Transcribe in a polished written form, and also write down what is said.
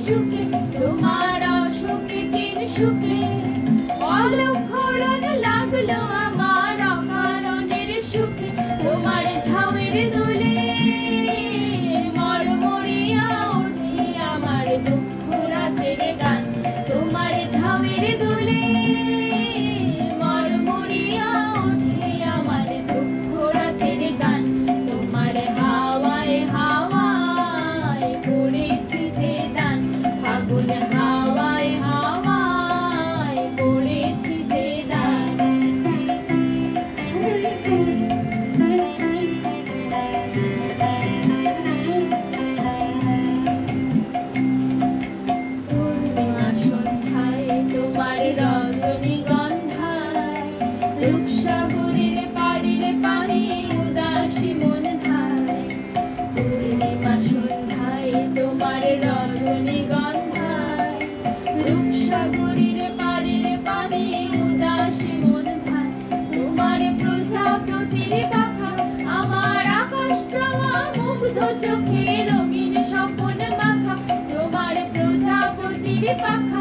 সুখে তোমার অসুখে কিন সুখে অলক্ষরণ লাগলো আমার অকারণের সুখে তোমার ঝাউয়ের দুলে মরমরিয়া ওঠে আমার দুঃখ রাতের গান তোমার ঝাউয়ের দুলে মরমরিয়া ওঠে আমার দুঃখ রাতের গান তোমার হাওয়ায় হাওয়ায় পড়েছি যে দান ফাগুন হাওয়ায় হাওয়ায় পড়েছি যে দান পূর্ণিমা সন্ধ্যায় তোমার রজনীগন্ধায় রূপসাগরের পাড়ের পানি উদাসী মন ধায় পূর্ণিমা সন্ধ্যায় তোমার রজনীগন্ধায় রূপসাগরের পাড়ের পানি উদাসী মন ধায় তোমার প্রজাপতির পাখা আমার আকাশ চাওয়া মুগ্ধ চোখে রঙিন স্বপন মাখা তোমার প্রজাপতির পাখা